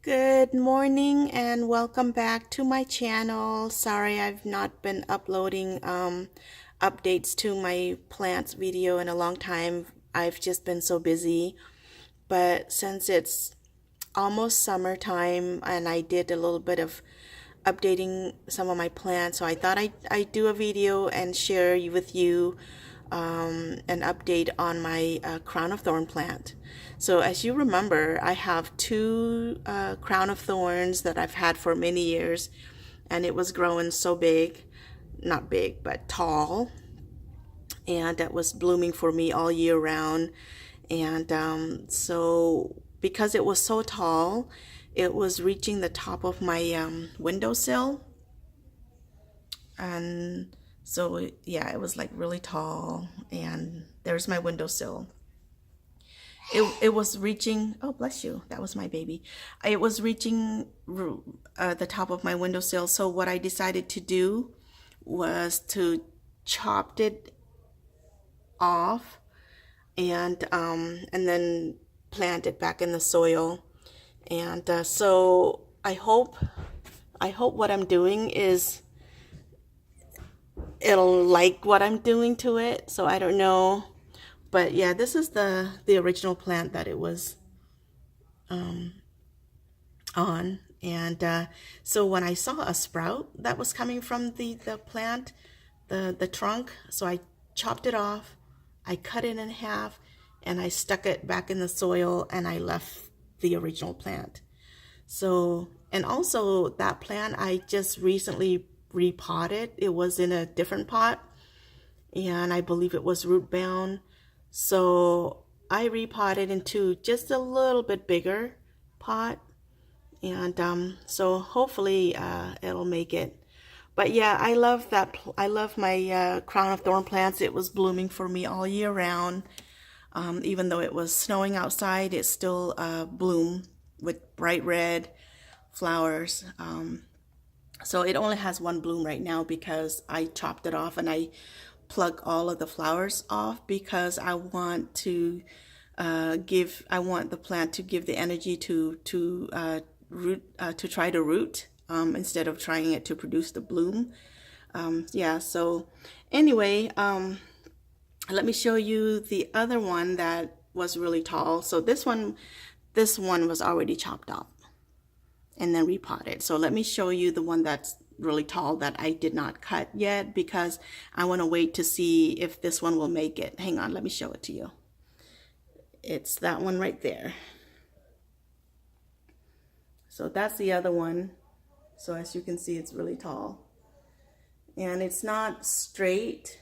Good morning and welcome back to my channel. Sorry I've not been uploading updates to my plants video in a long time. I've just been so busy. But since it's almost summertime and I did a little bit of updating some of my plants, so I thought I'd do a video and share with you an update on my crown of thorn plant. So as you remember, I have two crown of thorns that I've had for many years, and it was growing so big, not big, but tall, and that was blooming for me all year round. And so because it was so tall, it was reaching the top of my windowsill. And so yeah, it was like really tall, and there's my windowsill. It was reaching, oh bless you, that was my baby. It was reaching the top of my windowsill. So what I decided to do was to chop it off and then plant it back in the soil. And so I hope what I'm doing is it'll like what I'm doing to it. So I don't know, but yeah, this is the original plant that it was on. And so when I saw a sprout that was coming from the plant, the trunk, so I chopped it off, I cut it in half, and I stuck it back in the soil, and I left the original plant. So, and also that plant I just recently repotted. It was in a different pot, and I believe it was root bound. So I repotted into just a little bit bigger pot, and so hopefully it'll make it. But yeah, I love that. I love my crown of thorn plants. It was blooming for me all year round. Even though it was snowing outside, it still bloomed with bright red flowers. So it only has one bloom right now because I chopped it off and I plug all of the flowers off because I want to I want the plant to give the energy to root, to try to root instead of trying it to produce the bloom. Yeah, so anyway, let me show you the other one that was really tall. So this one was already chopped off and then repotted. So let me show you the one that's really tall that I did not cut yet because I want to wait to see if this one will make it. Hang on, let me show it to you. It's that one right there. So that's the other one. So as you can see, it's really tall. And it's not straight.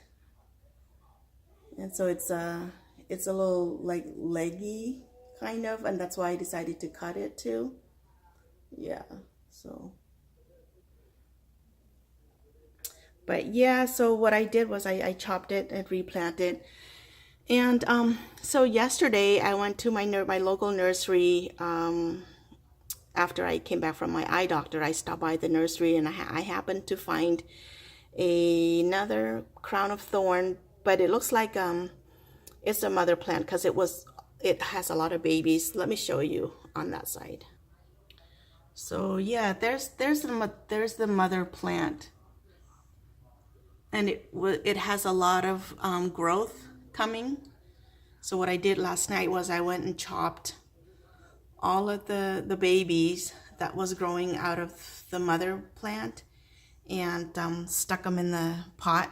And so it's a little like leggy kind of, and that's why I decided to cut it too. Yeah, so. But yeah, so what I did was I chopped it and replanted. And so yesterday I went to my local nursery. After I came back from my eye doctor, I stopped by the nursery and I happened to find another crown of thorn, but it looks like it's a mother plant because it has a lot of babies. Let me show you on that side. So yeah, there's the mother plant, and it has a lot of growth coming. So what I did last night was I went and chopped all of the babies that was growing out of the mother plant and stuck them in the pot.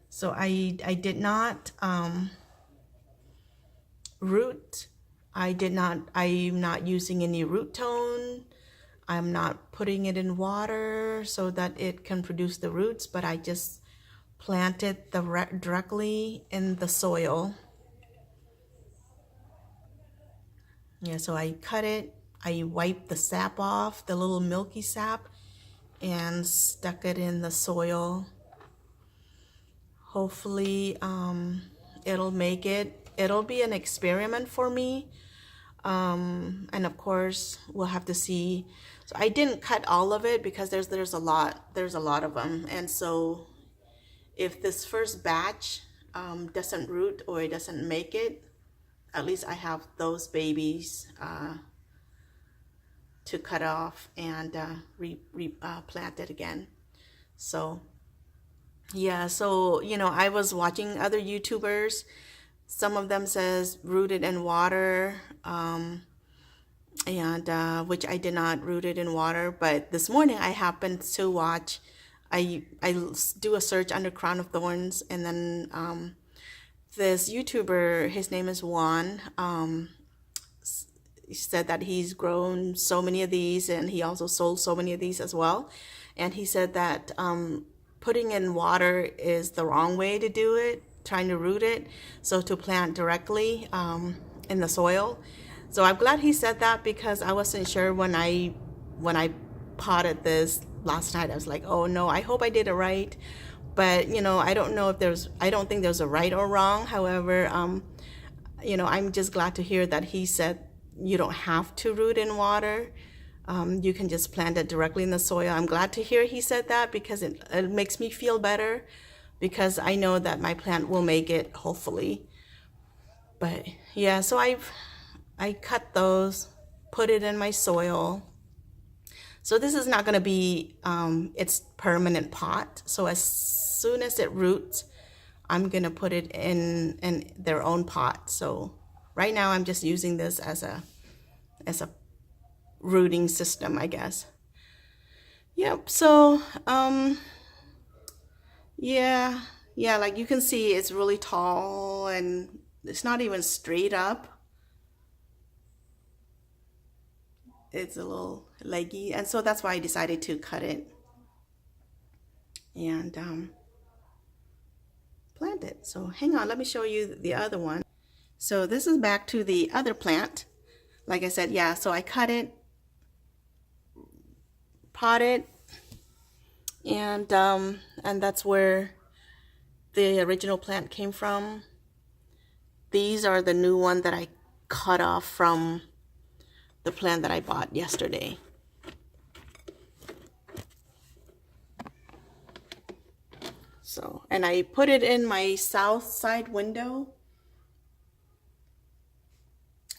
So I did not root. I'm not using any root tone. I'm not putting it in water so that it can produce the roots, but I just planted directly in the soil. Yeah, so I cut it, I wiped the sap off, the little milky sap, and stuck it in the soil. Hopefully it'll make it. It'll be an experiment for me. And of course we'll have to see. So I didn't cut all of it because there's a lot of them, and so if this first batch doesn't root or it doesn't make it, at least I have those babies to cut off and plant it again. So yeah, so you know, I was watching other YouTubers. Some of them says root it in water, and which I did not root it in water. But this morning I happened to watch. I do a search under crown of thorns, and then this YouTuber, his name is Juan. He said that he's grown so many of these, and he also sold so many of these as well. And he said that putting in water is the wrong way to do it, trying to root it, so to plant directly in the soil. So I'm glad he said that, because I wasn't sure when I potted this last night. I was like, oh no, I hope I did it right. But you know, I don't know if I don't think there's a right or wrong. However, you know, I'm just glad to hear that he said you don't have to root in water. You can just plant it directly in the soil. I'm glad to hear he said that, because it makes me feel better, because I know that my plant will make it, hopefully. But yeah, so I cut those, put it in my soil. So this is not going to be its permanent pot. So as soon as it roots, I'm going to put it in their own pot. So right now I'm just using this as a rooting system, I guess. Yep. So yeah, like you can see, it's really tall and it's not even straight up. It's a little leggy, and so that's why I decided to cut it and plant it. So hang on, let me show you the other one. So this is back to the other plant. Like I said, yeah, so I cut it, potted, and that's where the original plant came from. These are the new one that I cut off from the plant that I bought yesterday. So, and I put it in my south side window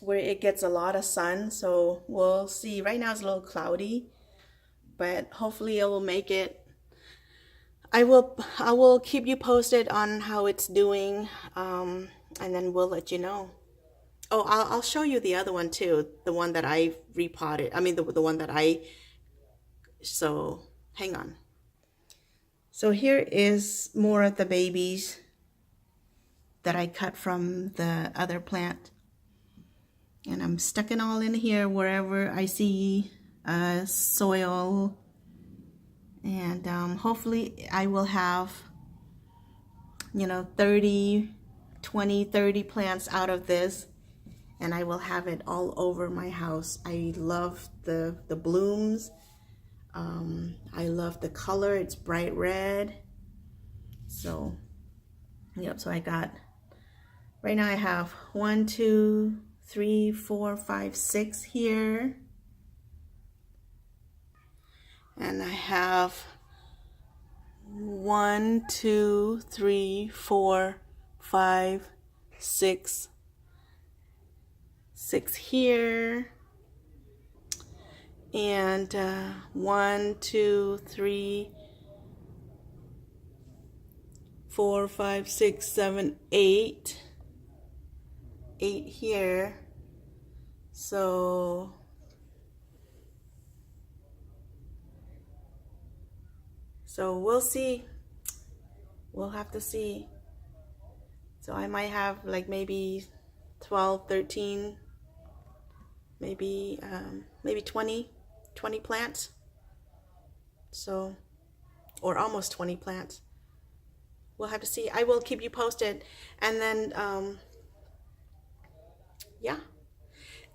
where it gets a lot of sun. So we'll see. Right now it's a little cloudy, but hopefully it will make it. I will keep you posted on how it's doing, and then we'll let you know. Oh, I'll show you the other one too, the one that I repotted. I mean, the one that so hang on. So here is more of the babies that I cut from the other plant. And I'm sticking all in here wherever I see soil. And hopefully I will have, you know, 30 plants out of this. And I will have it all over my house. I love the blooms. I love the color. It's bright red. So, yep. So I got, right now I have 1, 2, 3, 4, 5, 6 here. And I have 1, 2, 3, 4, 5, 6 here, and 1, 2, 3, 4, 5, 6, 7, 8 here. So we'll see. We'll have to see. So I might have like maybe 12, 13, maybe 20 plants. So, or almost 20 plants. We'll have to see. I will keep you posted. And then yeah.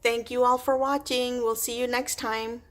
Thank you all for watching. We'll see you next time.